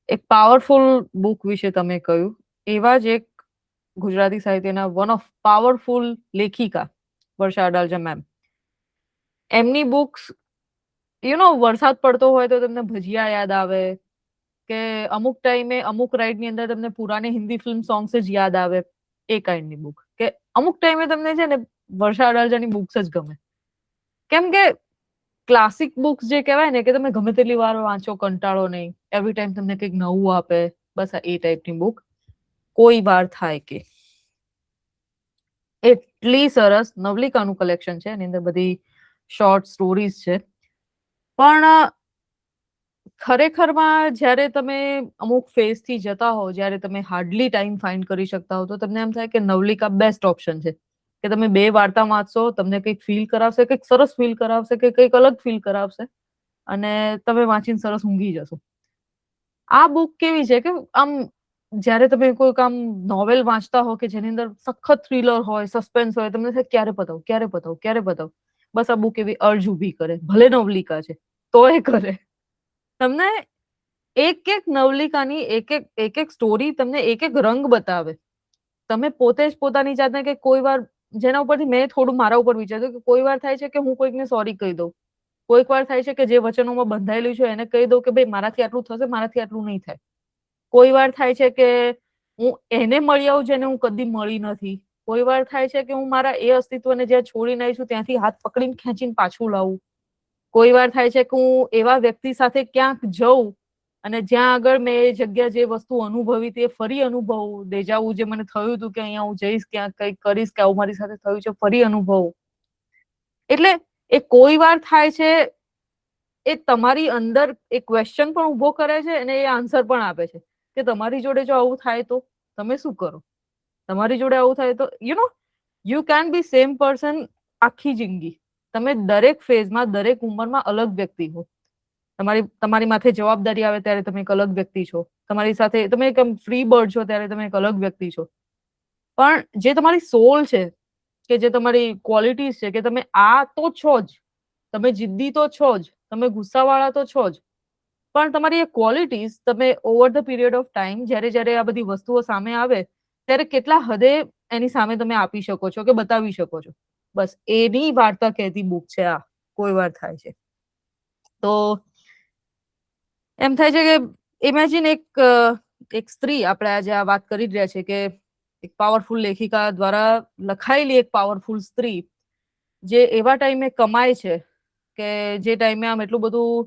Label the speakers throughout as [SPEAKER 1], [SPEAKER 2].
[SPEAKER 1] એક powerful book વિશે તમે કહ્યું, એવા જ એક ગુજરાતી સાહિત્યના વન ઓફ પાવરફુલ લેખિકા વર્ષા અડાલજા મેમ. એમની બુક્સ વરસાદ પડતો હોય તો તમને ભજીયા યાદ આવે, કે અમુક ટાઈમે અમુક રાઈડની અંદર તમને પુરાની હિન્દી ફિલ્મ સોંગ્સ જ યાદ આવે, એ કાઇન્ડની બુક. કે અમુક ટાઈમે તમને છે ને વર્ષા અડાલજાની બુક્સ જ ગમે. કેમ કે ક્લાસિક બુક્સ જે કહેવાય ને, કે તમે ગમે તેટલી વાર વાંચો કંટાળો નહીં, એવરી ટાઈમ તમને કંઈક નવું આપે, બસ આ એ ટાઈપની બુક કોઈ વાર થાય કે. એટલી સરસ નવલિકાનું કલેક્શન છે, એની અંદર બધી શોર્ટ સ્ટોરીઝ છે. પણ ખરેખરમાં જ્યારે તમે અમુક ફેઝથી જતા હો, જ્યારે તમે હાર્ડલી ટાઈમ ફાઇન્ડ કરી શકતા હો, તો તમને એમ થાય કે નવલિકા બેસ્ટ ઓપ્શન છે. કે તમે 2 વાર્તા વાંચશો, તમને કંઈક ફીલ કરાવશે, કંઈક સરસ ફીલ કરાવશે, કે કંઈક અલગ ફીલ કરાવશે, અને તમે વાંચીને સરસ ઊંઘી જશો. આ બુક કેવી છે કે આમ જ્યારે તમે કોઈક આમ નોવેલ વાંચતા હો કે જેની અંદર સખત થ્રિલર હોય, સસ્પેન્સ હોય, તમને થાય ક્યારે પતાવું, ક્યારે પતાવું, ક્યારે પતાવું. બસ આ બુક એવી અર્જ ઊભી કરે. ભલે નવલિકા છે, તોય કરે. તમને એક-એક નવલિકાની એક-એક સ્ટોરી તમને એક-એક રંગ બતાવે. તમે પોતે જ પોતાની જાતને કે કોઈ વાર જેના ઉપરથી મેં થોડું મારા ઉપર વિચાર્યું કે કોઈ વાર થાય છે કે હું કોઈકને સોરી કહી દઉં. કોઈક વાર થાય છે કે જે વચનોમાં બંધાયેલું છે એને કહી દઉં કે ભાઈ મારાથી આટલું થશે, મારાથી આટલું નહીં થાય. કોઈ વાર થાય છે કે હું એને મળી આવું જેને હું કદી મળી નથી. કોઈ વાર થાય છે કે હું મારા એ અસ્તિત્વને જ્યાં છોડીને આવી છું ત્યાંથી હાથ પકડીને ખેંચીને પાછું લાવું. કોઈ વાર થાય છે કે હું એવા વ્યક્તિ સાથે ક્યાંક જઉં અને જ્યાં આગળ મેં એ જગ્યા જે વસ્તુ અનુભવી તે ફરી અનુભવું. દેજાવું જે મને થયું હતું કે અહીંયા હું જઈશ, ક્યાંક કંઈક કરીશ, કે આવું મારી સાથે થયું છે, ફરી અનુભવું. એટલે એ કોઈ વાર થાય છે, એ તમારી અંદર એક ક્વેશ્ચન પણ ઉભો કરે છે અને એ આન્સર પણ આપે છે કે તમારી જોડે જો આવું થાય તો તમે શું કરો? તમારી જોડે આવું થાય તો you can be same person આખી જિંદગી. તમે દરેક ફેઝમાં, દરેક ઉંમરમાં અલગ વ્યક્તિ હો. તમારી માથે જવાબદારી આવે ત્યારે તમે એક અલગ વ્યક્તિ છો. તમારી સાથે તમે એક ફ્રી બર્ડ છો ત્યારે તમે એક અલગ વ્યક્તિ છો. પણ જે તમારી સોલ છે, કે જે તમારી ક્વોલિટીઝ છે, કે તમે આ તો છો જ. તમે જિદ્દી તો છો જ, તમે ગુસ્સાવાળા તો છો જ. પણ તમારી એ ક્વોલિટીઝ તમે over the period of time જ્યારે આ બધી વસ્તુઓ સામે આવે ત્યારે કેટલા હદે એની સામે તમે આપી શકો છો કે બતાવી શકો છો. બસ એની વાર્તા કહેતી બુક છે આ. કોઈ વાર થાય છે. તો એમ થાય છે કે ઇમેજિન એક સ્ત્રી, આપણે આજે આ વાત કરી રહ્યા છે કે એક પાવરફુલ લેખિકા દ્વારા લખાયેલી એક પાવરફુલ સ્ત્રી જે એવા ટાઈમે કમાય છે કે જે ટાઈમે આમ એટલું બધું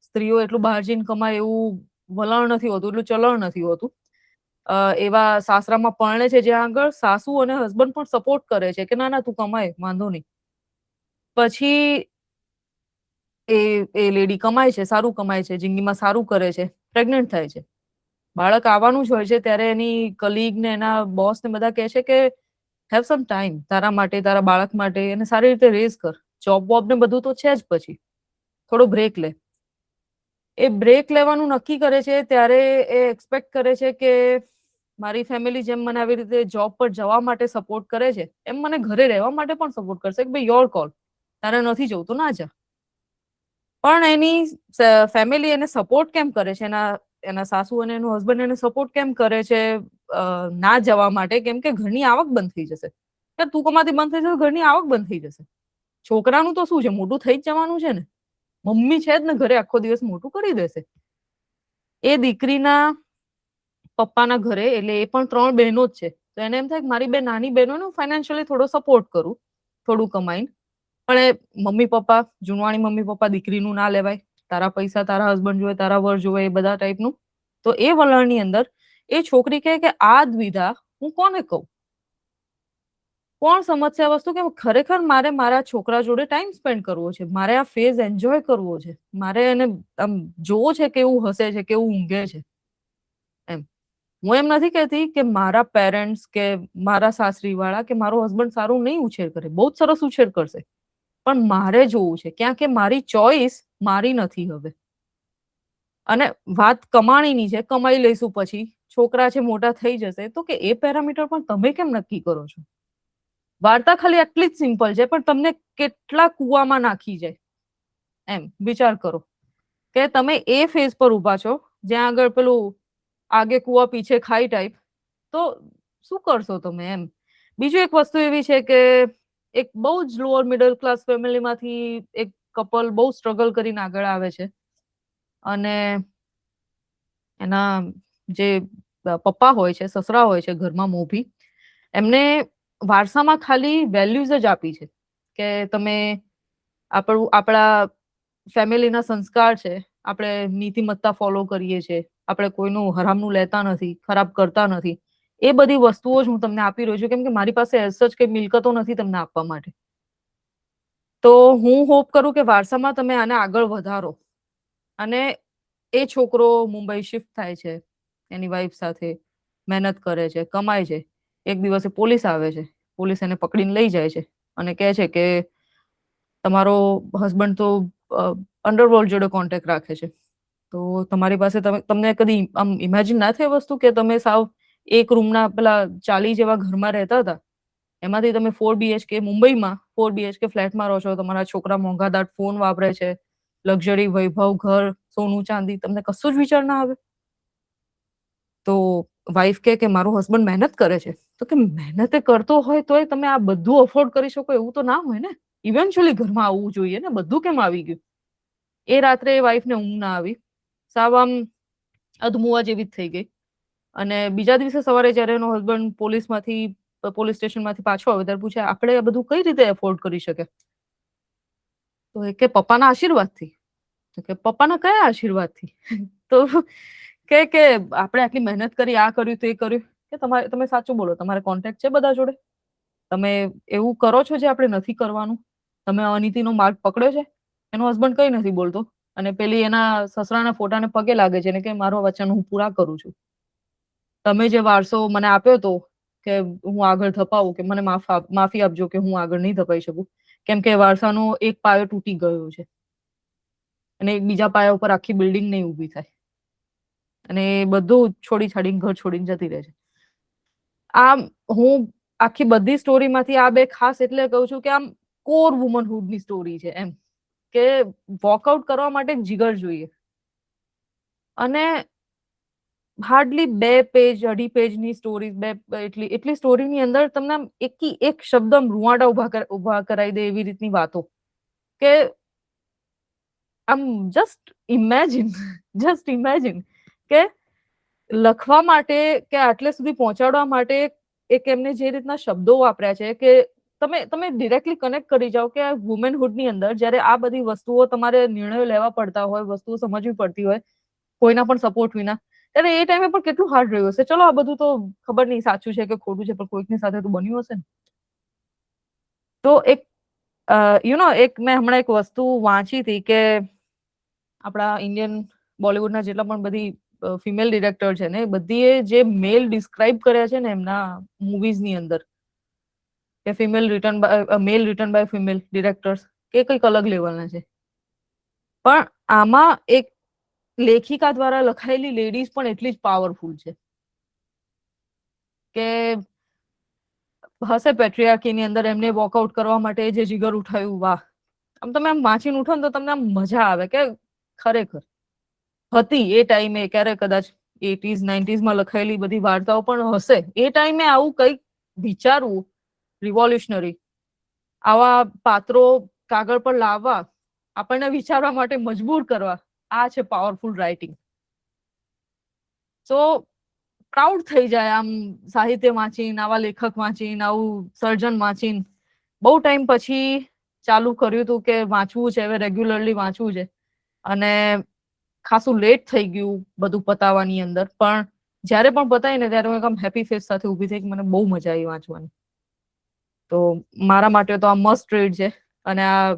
[SPEAKER 1] સ્ત્રીઓ એટલું બહાર જઈને કમાય એવું વલણ નથી હોતું, એટલું ચલણ નથી હોતું. એવા સાસરામાં પરણે છે જ્યાં આગળ સાસુ અને હસબન્ડ પણ સપોર્ટ કરે છે કે ના ના તું કમાય, વાંધો નહીં. પછી એ લેડી કમાય છે, સારું કમાય છે, જિંદગીમાં સારું કરે છે, પ્રેગ્નન્ટ થાય છે. બાળક આવવાનું જ હોય છે ત્યારે એની કલીગ ને એના બોસ ને બધા કહે છે કે હેવ સમ ટાઈમ તારા માટે, તારા બાળક માટે, એને સારી રીતે રેઝ કર. જોબ વોબ ને બધું તો છે જ, પછી થોડો બ્રેક લે. એ બ્રેક લેવાનું નક્કી કરે છે ત્યારે એ એક્સપેક્ટ કરે છે કે મારી ફેમિલી જેમ મને આવી રીતે જોબ પર જવા માટે સપોર્ટ કરે છે એમ મને ઘરે રહેવા માટે પણ સપોર્ટ કરશે કે ભાઈ યોર કોલ, તારે નથી જવું તો ના જા. પણ એની ફેમિલી એને સપોર્ટ કેમ કરે છે, એના સાસુ અને એનું હસબન્ડ એને સપોર્ટ કેમ કરે છે ના જવા માટે? કેમ કે ઘરની આવક બંધ થઈ જશે. તું કમાતી બંધ થઈ જશે, ઘરની આવક બંધ થઈ જશે. છોકરાનું તો શું છે, મોટું થઈ જ જવાનું છે ને. મમ્મી છે જ ને ઘરે, આખો દિવસ મોટું કરી દેશે. એ દીકરીના પપ્પાના ઘરે, એટલે એ પણ 3 બહેનો જ છે. તો એને એમ થાય કે મારી 2 નાની બહેનોને ફાઇનાન્શિયલી થોડો સપોર્ટ કરું, થોડું કમાઈને. પણ એ મમ્મી પપ્પા, જૂનવાણી મમ્મી પપ્પા દીકરીનું ના લેવાય. તારા પૈસા તારા હસબન્ડ જોવે, તારા વર જોવે, એ બધા ટાઈપનું. તો એ વલણની અંદર એ છોકરી કહે કે આ દ્વિધા હું કોને કહું? કોણ સમજશે આ વસ્તુ? કે ખરેખર મારે મારા છોકરા જોડે ટાઈમ સ્પેન્ડ કરવો છે, મારે આ ફેઝ એન્જોય કરવો છે, મારે એને આમ જોવો છે કેવું હસે છે, કેવું ઊંઘે છે એમ. હું એમ નથી કહેતી કે મારા પેરેન્ટ્સ કે મારા સાસરી વાળા કે મારો હસબન્ડ સારું નહીં ઉછેર કરે, બહુ જ સરસ ઉછેર કરશે. પણ મારે જોવું છે ક્યાં કે મારી ચોઈસ મારી નથી હવે. અને વાત કમાણીની છે, કમાઈ લઈશું પછી છોકરા છે મોટા થઈ જશે, તો કે એ પેરામીટર પણ તમે કેમ નક્કી કરો છો? વાર્તા ખાલી આટલી જ સિમ્પલ છે, પણ તમને કેટલા કુવામાં નાખી જાય એમ વિચાર કરો. કે તમે એ ફેઝ પર ઊભા છો જ્યાં આગળ પેલું આગે કુવા પીછે ખાઈ ટાઈપ. તો શું કરશો તમે એમ? બીજું એક વસ્તુ એવી છે કે એક બહુ જ લોઅર મિડલ ક્લાસ ફેમિલીમાંથી એક કપલ બહુ સ્ટ્રગલ કરીને આગળ આવે છે. અને એના જે પપ્પા હોય છે, સસરા હોય છે ઘરમાં મોભી, એમને વારસામાં ખાલી વેલ્યુઝ જ આપી છે કે તમે આપણા ફેમિલીના સંસ્કાર છે, આપણે નીતિમત્તા ફોલો કરીએ છીએ, આપણે કોઈનું હરામનું લેતા નથી, ખરાબ કરતા નથી. એ બધી વસ્તુઓ જ હું તમને આપી રહ્યો છું કેમ કે મારી પાસે એઝ સચ કઈ મિલકતો નથી તમને આપવા માટે. તો હું હોપ કરું કે વારસામાં તમે આને આગળ વધારો. અને એ છોકરો મુંબઈ શિફ્ટ થાય છે એની વાઈફ સાથે, મહેનત કરે છે, કમાય છે. એક દિવસે પોલીસ આવે છે. પોલીસ એને પકડીને લઈ જાય છે અને કહે છે કે તમારો હસબન્ડ તો અંડરવર્લ્ડ જોડે કોન્ટેક્ટ રાખે છે. તો તમારી પાસે તમને કદી આમ ઇમેજિન ના થઈ વસ્તુ કે તમે સાવ એક રૂમના પેલા 40 જેવા ઘરમાં રહેતા હતા. એમાંથી તમે 4 BHK મુંબઈમાં 4 BHK ફ્લેટમાં રહો છો. તમારા છોકરા મોંઘાદાટ ફોન વાપરે છે. લક્ઝરી વૈભવ ઘર, સોનું ચાંદી, તમને કશું જ વિચાર ના આવે? તો વાઈફ કે મારો હસબન્ડ મહેનત કરે છે. તો કે મહેનત કરતો હોય તોય તમે આ બધું અફોર્ડ કરી શકો એવું તો ના હોય ને. ઇવેન્ચ્યુઅલી ઘરમાં આવવું જોઈએ ને. બધું કેમ આવી ગયું? એ રાત્રે એ વાઈફને ઊંઘ ના આવી. સાવ આમ અધમુવા જેવી જ થઈ ગઈ. અને બીજા દિવસે સવારે જ્યારે એનો હસબન્ડ પોલીસ સ્ટેશનમાંથી પાછો આવે ત્યારે પૂછે આપણે આ બધું કઈ રીતે એફોર્ડ કરી શકે? તો એ કે પપ્પાના આશીર્વાદથી. તો કે પપ્પાના કયા આશીર્વાદથી? તો કે આપણે આટલી મહેનત કરી, આ કર્યું, તે કર્યું. કે તમે સાચું બોલો, તમારે કોન્ટેક્ટ છે બધા જોડે? તમે એવું કરો છો જે આપણે નથી કરવાનું? તમે અનીતિનો માર્ગ પકડ્યો છે? એનો હસબન્ડ કઈ નથી બોલતો. અને પેલી એના સસરાના ફોટાને પગે લાગે છે ને કે મારો વચન હું પૂરા કરું છું. તમે જે વારસો મને આપ્યો તો કે હું આગળ ધપાવું, કે મને માફી આપજો કે હું આગળ નહીં ધપાઈ શકું. કેમ કે વારસાનો એક પાયો તૂટી ગયો છે. અને એક બીજા પાયા ઉપર આખી બિલ્ડિંગ નહીં ઊભી થાય. અને એ બધું છોડી છાડીને ઘર છોડીને જતી રહે છે. આમ હું આખી બધી સ્ટોરીમાંથી આ બે ખાસ એટલે કહું છું કે આમ કોર વુમનહુડની સ્ટોરી છે એમ. કે વોકઆઉટ કરવા માટે જીગર જોઈએ. અને હાર્ડલી 2 પેજ, 2.5 પેજની સ્ટોરી, એટલી સ્ટોરીની અંદર તમને આમ એકી એક શબ્દ રૂવાડા ઉભા કરાવી દે એવી રીતની વાતો. કે આમ જસ્ટ ઇમેજિન કે લખવા માટે કે આટલે સુધી પહોંચાડવા માટે એક એમને જે રીતના શબ્દો વાપર્યા છે કે તમે ડિરેક્ટલી કનેક્ટ કરી જાઓ કે વુમેનહુડની અંદર જ્યારે આ બધી વસ્તુઓ તમારે નિર્ણયો લેવા પડતા હોય, વસ્તુઓ સમજવી પડતી હોય, કોઈના પણ સપોર્ટ વિના, ત્યારે એ ટાઈમે પણ કેટલું હાર્ડ રહ્યું હશે. ચલો આ બધું તો ખબર નહીં સાચું છે કે ખોટું છે, પણ કોઈકની સાથે તો બન્યું હશે ને. તો એક એક મેં હમણાં એક વસ્તુ વાંચી હતી કે આપણા ઇન્ડિયન બોલિવૂડના જેટલા પણ બધી ફિમેલ ડિરેક્ટર છે ને, બધીએ જે મેલ ડિસ્ક્રાઇબ કર્યા છે ને એમના મૂવીઝની અંદર, કે મેલ રિટન બાય ફિમેલ ડિરેક્ટર્સ, કે કંઈક અલગ લેવલના છે. પણ આમાં એક લેખિકા દ્વારા લખાયેલી લેડીઝ પણ એટલી જ પાવરફુલ છે. કે હશે પેટ્રિયાર્કીની અંદર એમને વોકઆઉટ કરવા માટે જે જીગર ઉઠાવ્યું, વાહ! આમ તમે આમ વાંચીને ઉઠો ને તો તમને આમ મજા આવે કે ખરેખર હતી એ ટાઈમે. ક્યારેક કદાચ 80s 90s લખાયેલી બધી વાર્તાઓ પણ હશે. એ ટાઈમે આવું કંઈક વિચારવું રિવોલ્યુશનરી, આવા પાત્રો કાગળ પર લાવવા, આપણને વિચારવા માટે મજબૂર કરવા, આ છે પાવરફુલ રાઇટિંગ. સો પ્રાઉડ થઈ જાય આમ સાહિત્ય વાંચીને, આવા લેખક વાંચીને, આવું સર્જન વાંચીને. બહુ ટાઈમ પછી ચાલુ કર્યું હતું કે વાંચવું છે, હવે રેગ્યુલરલી વાંચવું છે. અને ખાસું લેટ થઈ ગયું બધું પતાવવાની અંદર, પણ જ્યારે પણ પતાય ને ત્યારે હું એકદમ હેપી ફેસ સાથે ઊભી થઈ કે મને બહુ મજા આવી વાંચવાની. તો મારા માટે તો આ મસ્ટ રીડ છે. અને આ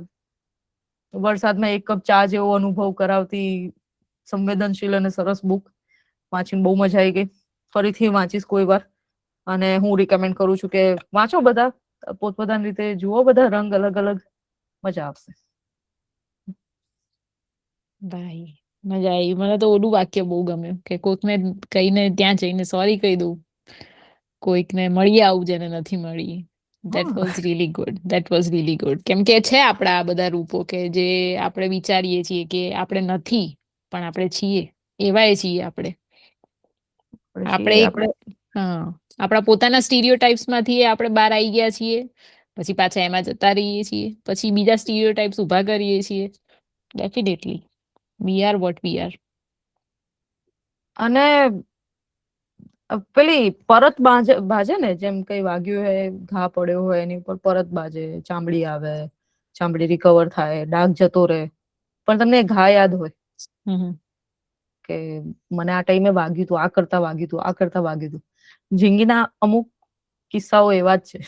[SPEAKER 1] વરસાદમાં એક કપ ચા જેવો અનુભવ કરાવતી સંવેદનશીલ અને સરસ બુક વાંચીને બહુ મજા આવી ગઈ. ફરીથી વાંચીશ કોઈ વાર. અને હું રિકમેન્ડ કરું છું કે વાંચો બધા, પોતપોતાની રીતે જુઓ, બધા રંગ અલગ અલગ, મજા આવશે.
[SPEAKER 2] ભાઈ મજા આવી. મને તો ઓલું વાક્ય બહુ ગમ્યું કે કોઈકને કહીને ત્યાં જઈને સોરી કહી દઉં, કોઈકને મળી આવું જેને નથી મળી. That was really good. That was really good. કેમ કે છે આપણા આ બધા રૂપો કે જે આપણે વિચારીએ છીએ કે આપણે નથી, પણ આપણે છીએ, એવાય છીએ આપણે.
[SPEAKER 1] આપણે
[SPEAKER 2] આપણે
[SPEAKER 1] છીએ
[SPEAKER 2] એક
[SPEAKER 1] આપણે.
[SPEAKER 2] હા આપણા પોતાના સ્ટીરિયોટાઇપ્સ માંથી આપણે બહાર આવી ગયા છીએ, પછી પાછા એમાં જતા રહીએ છીએ, પછી બીજા સ્ટીરિયોટાઇપ્સ ઊભા કરીએ છીએ. Definitely we are what we are.
[SPEAKER 1] અને પેલી પરત બાજે ને, જેમ કઈ વાગ્યું હોય, ઘા પડ્યો હોય એની ઉપર પરત બાજે, ચામડી આવે, ચામડી રિકવર થાય, ડાઘ જતો રહે, પણ તમને ઘા યાદ હોય કે મને આ ટાઈમે વાગ્યું હતું, આ કરતા વાગ્યું હતું, આ કરતા વાગ્યું હતું. જિંદગીના અમુક કિસ્સાઓ એવા જ છે.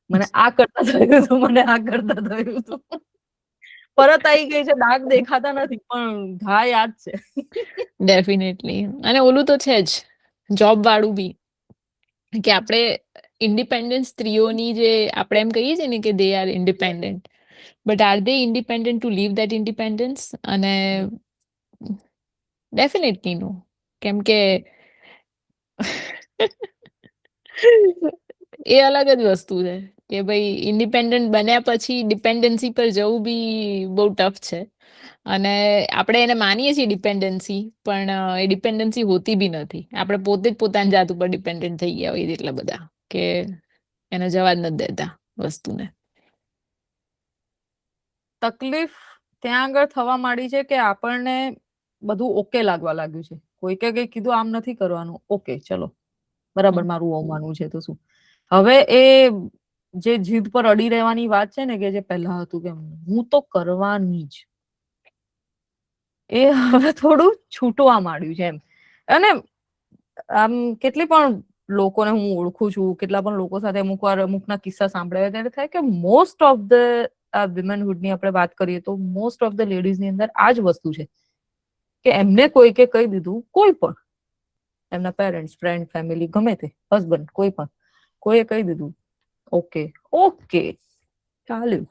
[SPEAKER 1] મને આ કરતા થયું હતું, મને આ કરતા થયું હતું. પરત આવી ગઈ છે, ડાઘ દેખાતા નથી, પણ ઘા યાદ છે.
[SPEAKER 2] ડેફિનેટલી. અને ઓલું તો છે જ જોબ વાળું બી, કે આપણે ઇન્ડિપેન્ડન્ટ સ્ત્રીઓની જે આપણે એમ કહીએ છીએ ને કે they are independent, but are they independent to live that independence? અને ડેફિનેટલી નો. કેમ કે એ અલગ જ વસ્તુ છે કે ભાઈ ઇન્ડિપેન્ડન્ટ બન્યા પછી ડિપેન્ડન્સી પર જવું બી બહુ ટફ છે. અને આપણે એને માનીએ છીએ ડિપેન્ડન્સી, પણ એ ડિપેન્ડન્સી હોતી બી નથી. આપણે પોતે જ પોતાની જાત ઉપર ડિપેન્ડન્ટ થઈ ગયા હોય એટલા બધા કે એને જવા જ નથી દેતા વસ્તુને.
[SPEAKER 1] તકલીફ ત્યાં આગળ થવા માંડી છે કે આપણને બધું ઓકે લાગવા લાગ્યું છે. કોઈકે કઈ કીધું આમ નથી કરવાનું, ઓકે ચલો બરાબર, મારું આવું માનવું છે તો શું. હવે એ જે જીદ પર અડી રહેવાની વાત છે ને, કે જે પહેલા હતું કે હું તો કરવાની જ, એ હવે થોડું છૂટવા માંડ્યું છે એમ. અને આમ કેટલી પણ લોકોને હું ઓળખું છું, કેટલા પણ લોકો સાથે અમુક વાર અમુકના કિસ્સા સાંભળ્યા ત્યારે થાય કે મોસ્ટ ઓફ ધ વિમેનહુડની આપણે વાત કરીએ તો મોસ્ટ ઓફ ધ લેડીઝની અંદર આ જ વસ્તુ છે કે એમને કોઈકે કહી દીધું, કોઈ પણ એમના પેરેન્ટ્સ, ફ્રેન્ડ, ફેમિલી, ગમે તે, હસબન્ડ, કોઈ પણ કોઈએ કહી દીધું, ઓકે ઓકે ચાલ્યું.